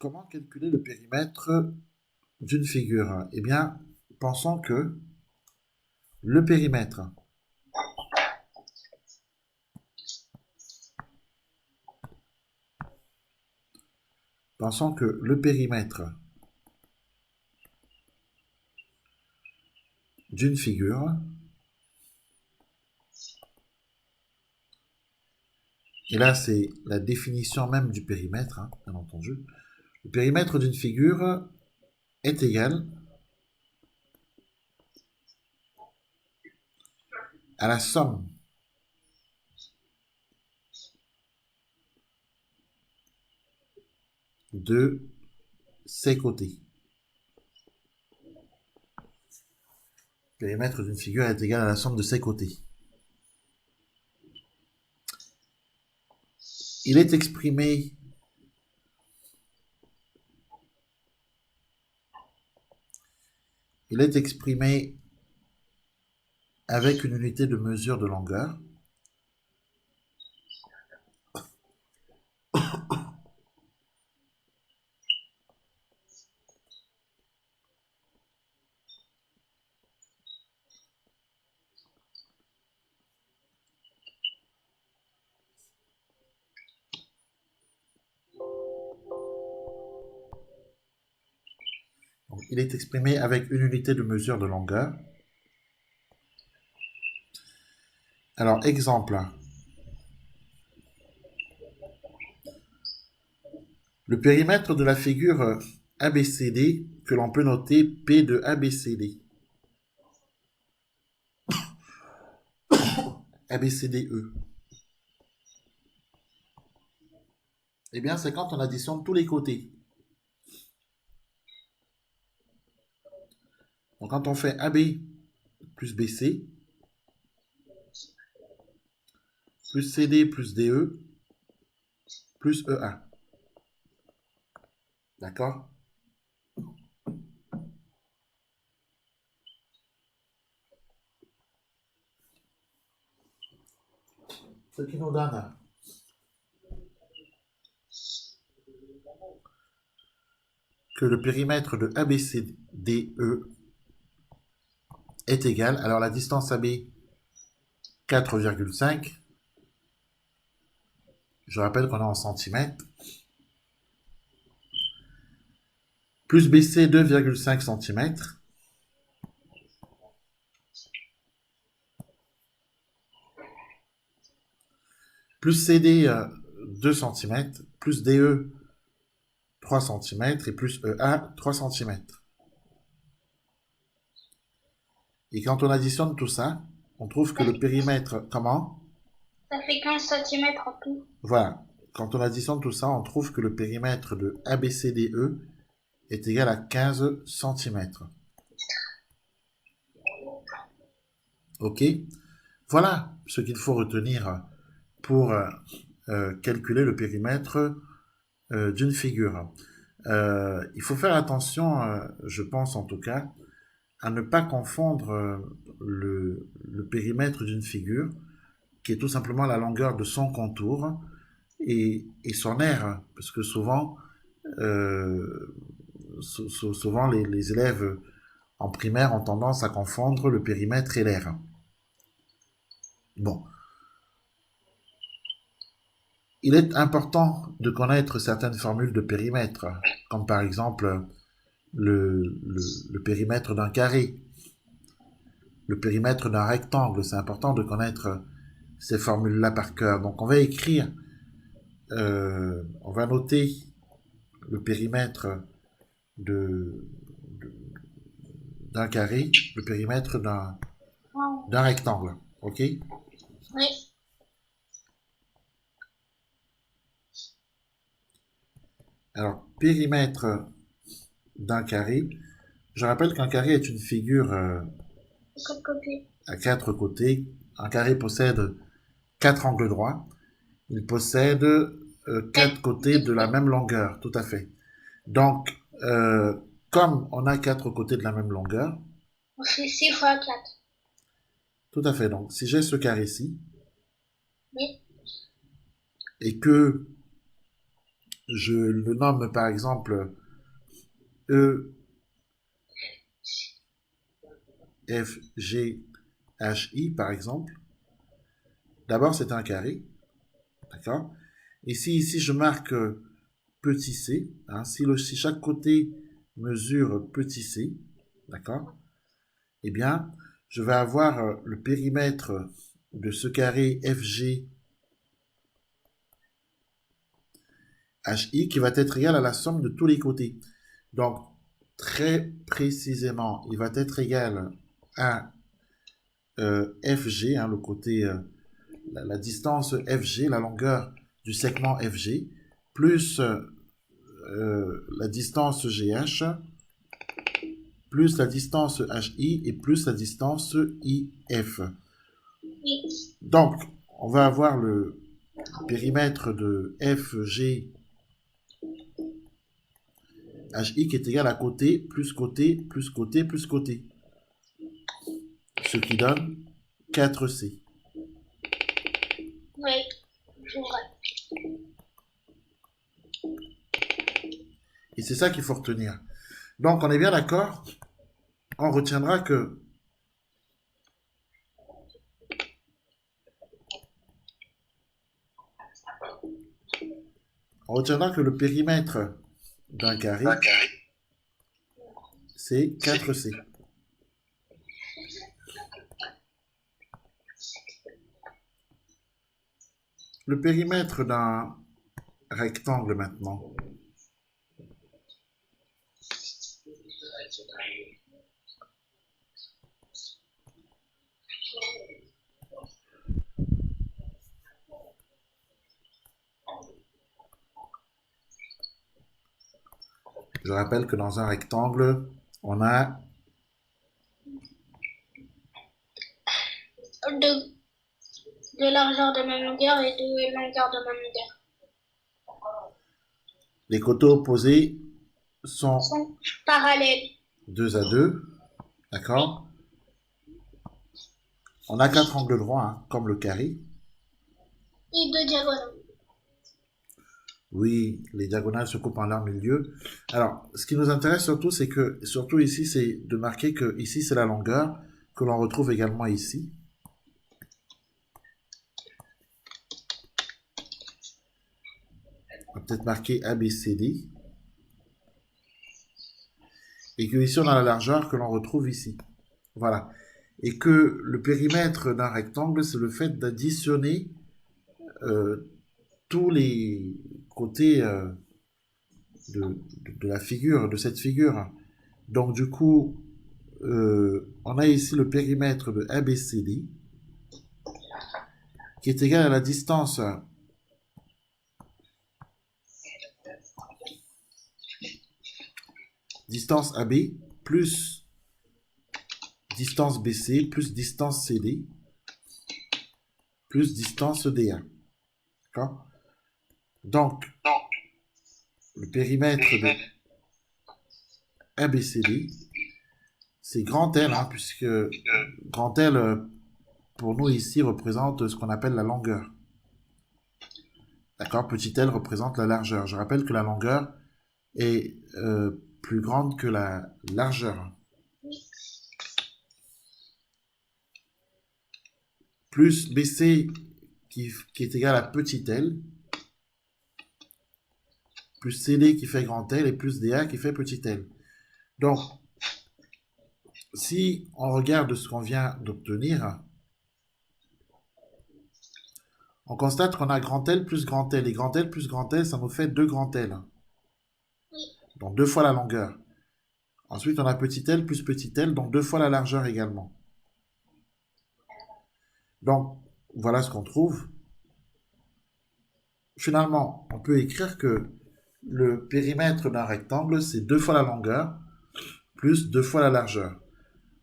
Comment calculer le périmètre d'une figure? Eh bien, pensons que le périmètre, pensons que le périmètre d'une figure, et là c'est la définition même du périmètre, hein, bien entendu, le périmètre d'une figure est égal à la somme de ses côtés. Le périmètre d'une figure est égal à la somme de ses côtés. Il est exprimé avec une unité de mesure de longueur. Donc, il est exprimé avec une unité de mesure de longueur. Alors, exemple, le périmètre de la figure ABCD, que l'on peut noter P de ABCD. ABCDE. Eh bien, c'est quand on additionne tous les côtés. Donc, quand on fait AB plus BC, plus CD plus DE, plus EA. D'accord? Ce qui nous donne que le périmètre de ABCDE est égal, alors la distance AB 4,5, je rappelle qu'on est en centimètres, plus BC 2,5 cm, plus CD 2 cm, plus DE 3 cm et plus EA 3 cm. Et quand on additionne tout ça, on trouve que le périmètre, comment? Ça fait 15 centimètres en tout. Voilà. Quand on additionne tout ça, on trouve que le périmètre de ABCDE est égal à 15 cm. Ok? Voilà ce qu'il faut retenir pour calculer le périmètre d'une figure. Il faut faire attention, je pense en tout cas, à ne pas confondre le périmètre d'une figure, qui est tout simplement la longueur de son contour, et son aire, parce que souvent, euh, souvent les élèves en primaire ont tendance à confondre le périmètre et l'aire. Bon, il est important de connaître certaines formules de périmètre, comme par exemple le périmètre d'un carré, le périmètre d'un rectangle. C'est important de connaître ces formules-là par cœur. Donc on va écrire, on va noter le périmètre de, d'un carré, le périmètre Wow. d'un rectangle. Ok? Oui. Alors, périmètre d'un carré. Je rappelle qu'un carré est une figure De côté. à quatre côtés. Un carré possède quatre angles droits. Il possède quatre côtés de la même longueur, tout à fait. Donc, comme on a quatre côtés de la même longueur, On fait 6 fois 4. tout à fait. Donc, si j'ai ce carré-ci Oui. et que Je le nomme par exemple E, F, G, H, I par exemple. D'abord, c'est un carré, d'accord? Et si ici je marque petit c, hein, si chaque côté mesure petit c, d'accord? Eh bien, je vais avoir le périmètre de ce carré FG HI qui va être égal à la somme de tous les côtés. Donc, très précisément, il va être égal à FG, hein, le côté, la distance FG, la longueur du segment FG, plus la distance GH, plus la distance HI et plus la distance IF. Oui. Donc, on va avoir le périmètre de FG HI qui est égal à côté, plus côté, plus côté, plus côté. Ce qui donne 4C. Oui. Je vois. Et c'est ça qu'il faut retenir. Donc, on est bien d'accord. On retiendra que le périmètre d'un carré, c'est 4C. Le périmètre d'un rectangle maintenant. Je rappelle que dans un rectangle, on a De largeur de même longueur et de longueur de même longueur. les côtés opposés sont Sont parallèles. 2 à 2, Oui. d'accord? On a 4 angles droits, hein, comme le carré. Et deux diagonales. Oui, les diagonales se coupent en leur milieu. Alors, ce qui nous intéresse surtout, c'est que, surtout ici, c'est de marquer que ici, c'est la longueur, que l'on retrouve également ici. On va peut-être marquer ABCD. Et que ici, on a la largeur que l'on retrouve ici. Voilà. Et que le périmètre d'un rectangle, c'est le fait d'additionner euh, tous les côtés de la figure, de cette figure. Donc, du coup, on a ici le périmètre de ABCD qui est égal à la distance AB plus distance BC plus distance CD plus distance DA. D'accord? Donc, le périmètre de ABCD, c'est grand L, hein, puisque grand L, pour nous ici, représente ce qu'on appelle la longueur. D'accord? Petit l représente la largeur. Je rappelle que la longueur est plus grande que la largeur. Plus BC qui est égal à petit l, plus CD qui fait grand L et plus DA qui fait petit l. Donc, si on regarde ce qu'on vient d'obtenir, on constate qu'on a grand L plus grand L. Et grand L plus grand L, ça nous fait 2 grand L. Donc 2 fois la longueur. Ensuite, on a petit l plus petit l, donc 2 fois la largeur également. Donc, voilà ce qu'on trouve. Finalement, on peut écrire que le périmètre d'un rectangle, c'est 2 fois la longueur plus 2 fois la largeur.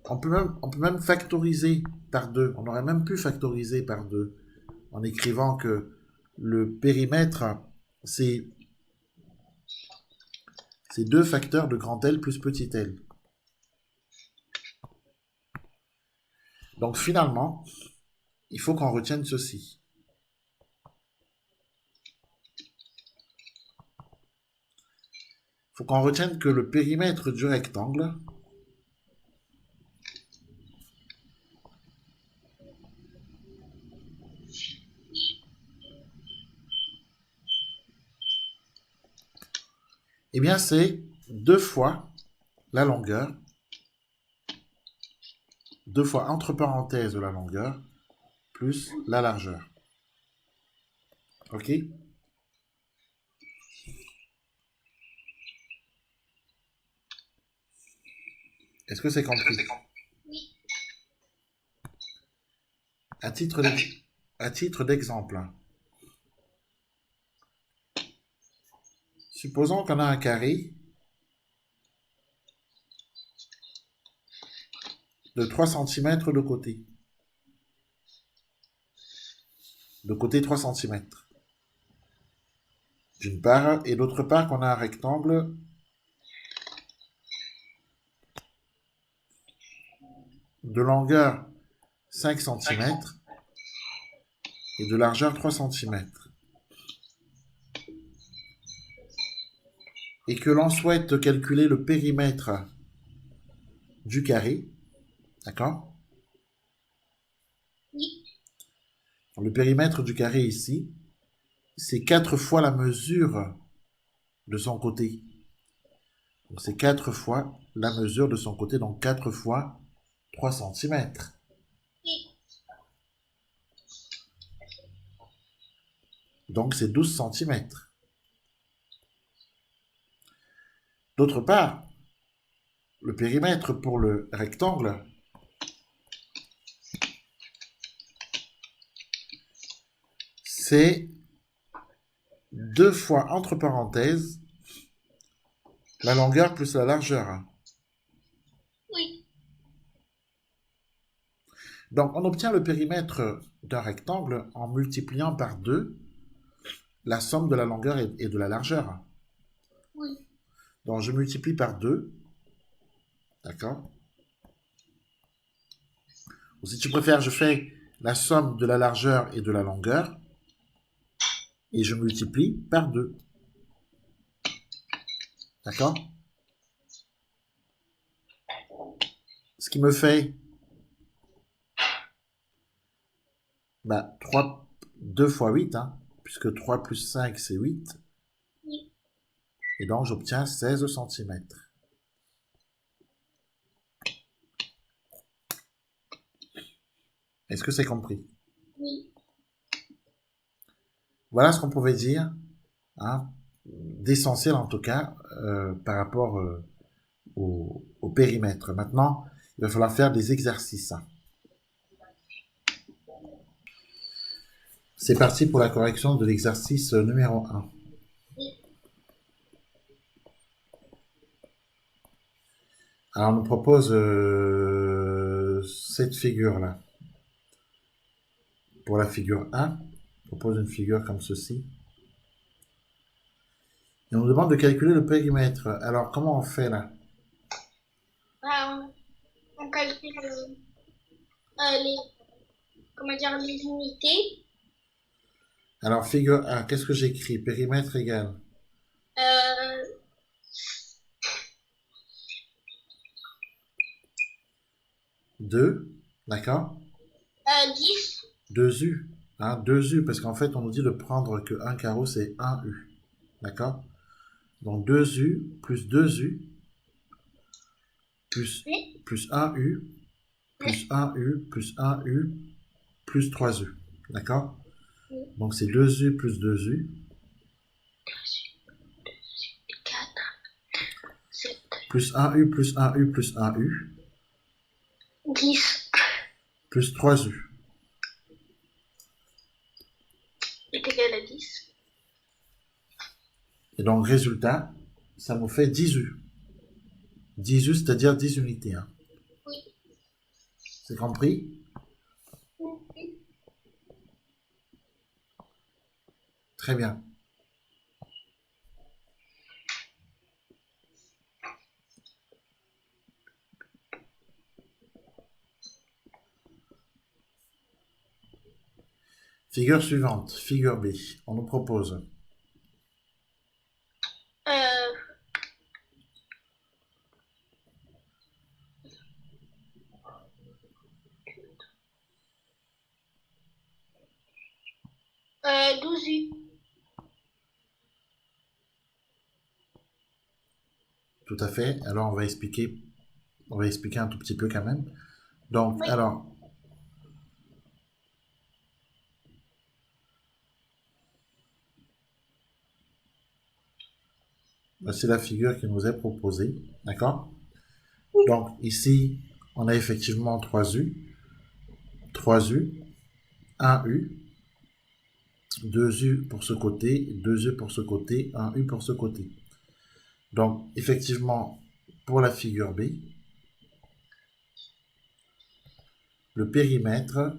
On peut même factoriser par 2. On aurait même pu factoriser par 2 en écrivant que le périmètre, c'est 2 facteurs de grand L plus petit l. Donc finalement, il faut qu'on retienne ceci. faut qu'on retienne que le périmètre du rectangle, eh bien, c'est 2 fois la longueur, 2 fois entre parenthèses la longueur, plus la largeur. OK? Est-ce que c'est compris? Oui. À titre d'exemple, supposons qu'on a un carré de 3 cm de côté. De côté 3 cm. D'une part, et d'autre part qu'on a un rectangle de longueur 5 cm et de largeur 3 cm. Et que l'on souhaite calculer le périmètre du carré, d'accord? Oui. Le périmètre du carré ici, c'est 4 fois la mesure de son côté. Donc c'est 4 fois la mesure de son côté, donc 4 fois 3 cm. Oui. Donc c'est 12 cm. D'autre part, le périmètre pour le rectangle, c'est 2 fois entre parenthèses la longueur plus la largeur. Oui. Donc on obtient le périmètre d'un rectangle en multipliant par 2 la somme de la longueur et de la largeur. Oui. Donc je multiplie par 2, d'accord? Ou si tu préfères, je fais la somme de la largeur et de la longueur et je multiplie par 2. D'accord? Ce qui me fait 3, 2 fois 8, hein, puisque 3 plus 5 c'est 8. Oui. Et donc j'obtiens 16 cm. Est-ce que c'est compris? Oui. Voilà ce qu'on pouvait dire, hein, d'essentiel en tout cas, par rapport au périmètre. Maintenant, il va falloir faire des exercices. C'est parti pour la correction de l'exercice numéro 1. Oui. Alors, on nous propose cette figure-là. Pour la figure 1, on propose une figure comme ceci. Et on nous demande de calculer le périmètre. Alors, comment on fait là? On calcule les, comment dire, les unités. Alors, figure 1, qu'est-ce que j'écris? Périmètre égal Euh, 2, d'accord? 10. 2U, hein, 2U, parce qu'en fait, on nous dit de prendre que 1 carreau, c'est 1U, d'accord? Donc 2U plus 2U Oui. plus 1U plus 1U plus 1U plus 3U, d'accord? Oui. Donc c'est 2U plus 2U 4, 7, plus 1U plus 1U plus 1U 10 plus 3U. est égal à 10. Et donc résultat, ça nous fait 10U. 10U, c'est-à-dire 10 unités. Hein. Oui. C'est compris? Oui. Très bien. Figure suivante, figure B. On nous propose Euh, U. Tout à fait. Alors, on va expliquer un tout petit peu quand même. Donc, Oui. alors, voici la figure qui nous est proposée. D'accord? Donc, ici, on a effectivement 3 U, 1 U, 2 U pour ce côté, 2 U pour ce côté, 1 U pour ce côté. Donc, effectivement, pour la figure B, le périmètre,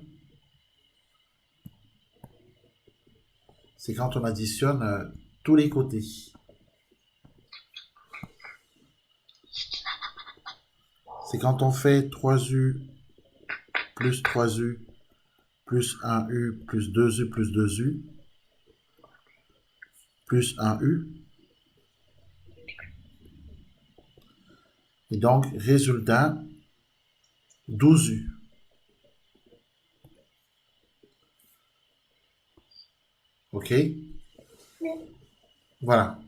c'est quand on additionne tous les côtés. C'est quand on fait 3U plus 3U plus 1U plus 2U plus 2U plus 1U. Et donc, résultat, 12U. OK? Oui. Voilà.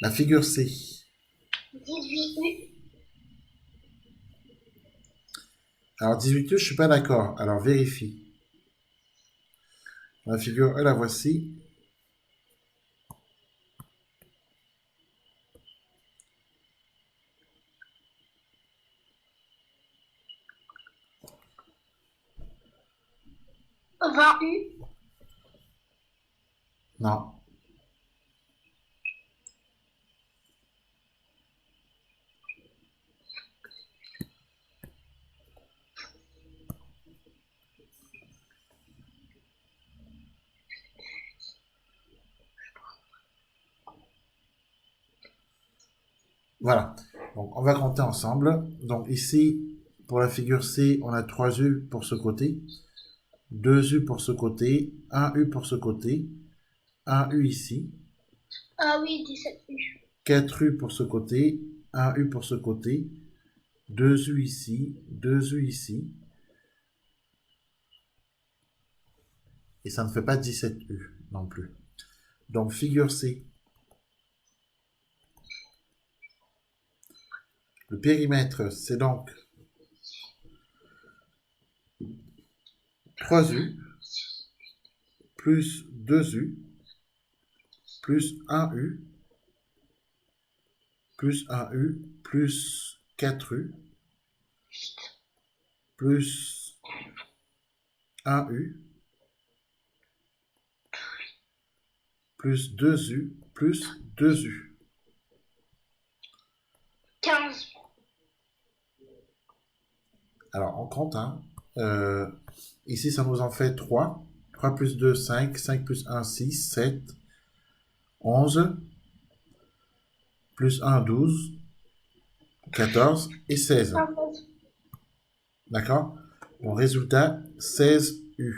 La figure C. 18 U. Alors, 18U, je ne suis pas d'accord. Alors, vérifie. La figure E, la voici. Vingt U. Non. Voilà. Donc, on va compter ensemble. Donc, ici, pour la figure C, on a 3 U pour ce côté, 2 U pour ce côté, 1 U pour ce côté, 1 U ici, Ah oui, 17 U. 4 U pour ce côté, 1 U pour ce côté, 2 U ici, 2 U ici, et ça ne fait pas 17 U non plus. Donc, figure C, le périmètre, c'est donc 3 U plus 2 U plus 1 U plus 1 U plus 4 U plus 1 U plus 2 U plus 2 U. 15. Alors, on compte, hein. Ici, ça nous en fait 3. 3 plus 2, 5. 5 plus 1, 6. 7. 11. Plus 1, 12. 14 et 16. D'accord? Bon, résultat, 16 U.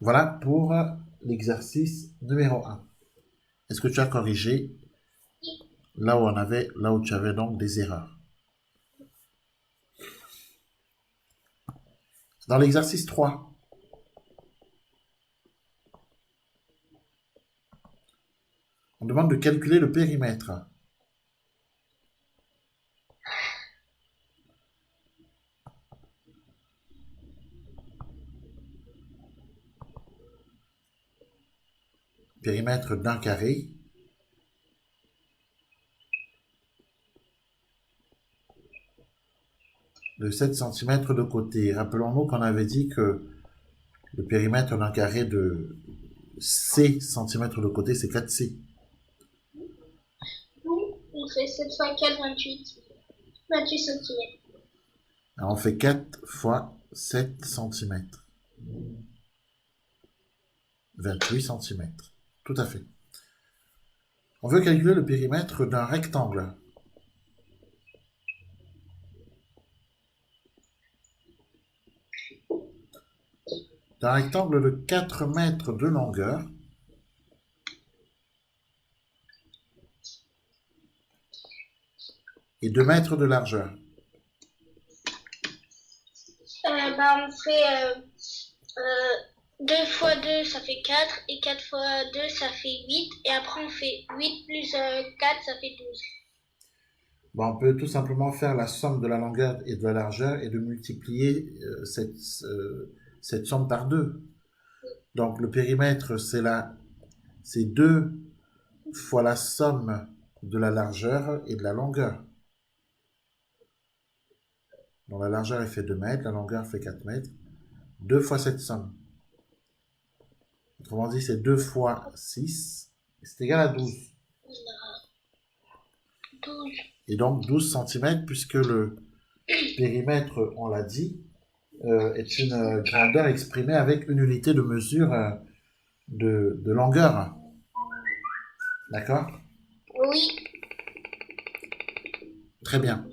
Voilà pour l'exercice numéro 1. Est-ce que tu as corrigé là où tu avais donc des erreurs? Dans l'exercice 3, on demande de calculer le périmètre. Périmètre d'un carré de 7 cm de côté. Rappelons-nous qu'on avait dit que le périmètre d'un carré de C cm de côté, c'est 4C. On fait 7 fois 4, 28. 28 cm. Alors on fait 4 fois 7 cm. 28 cm. Tout à fait. On veut calculer le périmètre d'un rectangle. D'un rectangle de 4 mètres de longueur et 2 mètres de largeur. bah, on fait 2 fois 2, ça fait 4. Et 4 fois 2, ça fait 8. Et après, on fait 8 plus 4, ça fait 12. Bon, on peut tout simplement faire la somme de la longueur et de la largeur et de multiplier cette somme par 2. Donc le périmètre, c'est 2 fois la somme de la largeur et de la longueur. Donc la largeur elle fait 2 mètres, la longueur fait 4 mètres. 2 fois cette somme. Autrement dit, c'est 2 fois 6. C'est égal à 12. 12. Et donc 12 cm, puisque le périmètre, on l'a dit, est une grandeur exprimée avec une unité de mesure de longueur. D'accord? Oui. Très bien.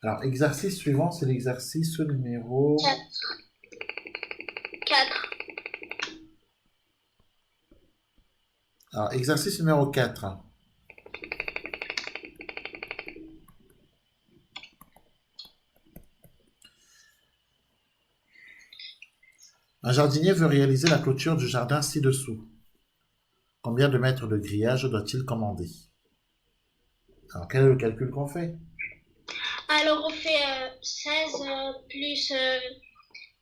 Alors, exercice suivant, c'est l'exercice numéro 4. Alors, exercice numéro 4. Un jardinier veut réaliser la clôture du jardin ci-dessous. Combien de mètres de grillage doit-il commander? Alors, quel est le calcul qu'on fait? Alors, on fait 16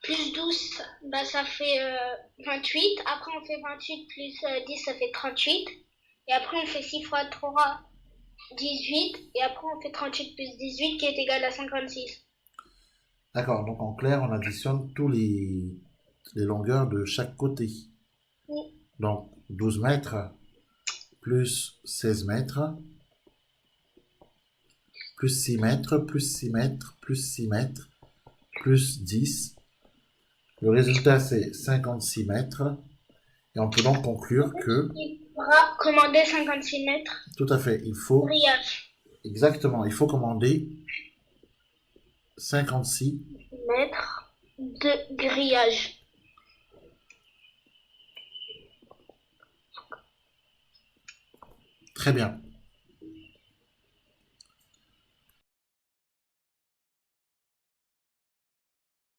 plus 12, bah, ça fait 28. Après, on fait 28 plus 10, ça fait 38. Et après, on fait 6 fois 3, 18. Et après, on fait 38 plus 18 qui est égal à 56. D'accord, donc en clair, on additionne tous les longueurs de chaque côté. Oui. Donc, 12 mètres plus 16 mètres plus 6 mètres plus 6 mètres plus 6 mètres plus 10. Le résultat, c'est 56 mètres. Et on peut donc conclure que, Il faudra commander 56 mètres tout à fait, il faut, grillage. exactement, il faut commander 56. Mètres de grillage. Très bien.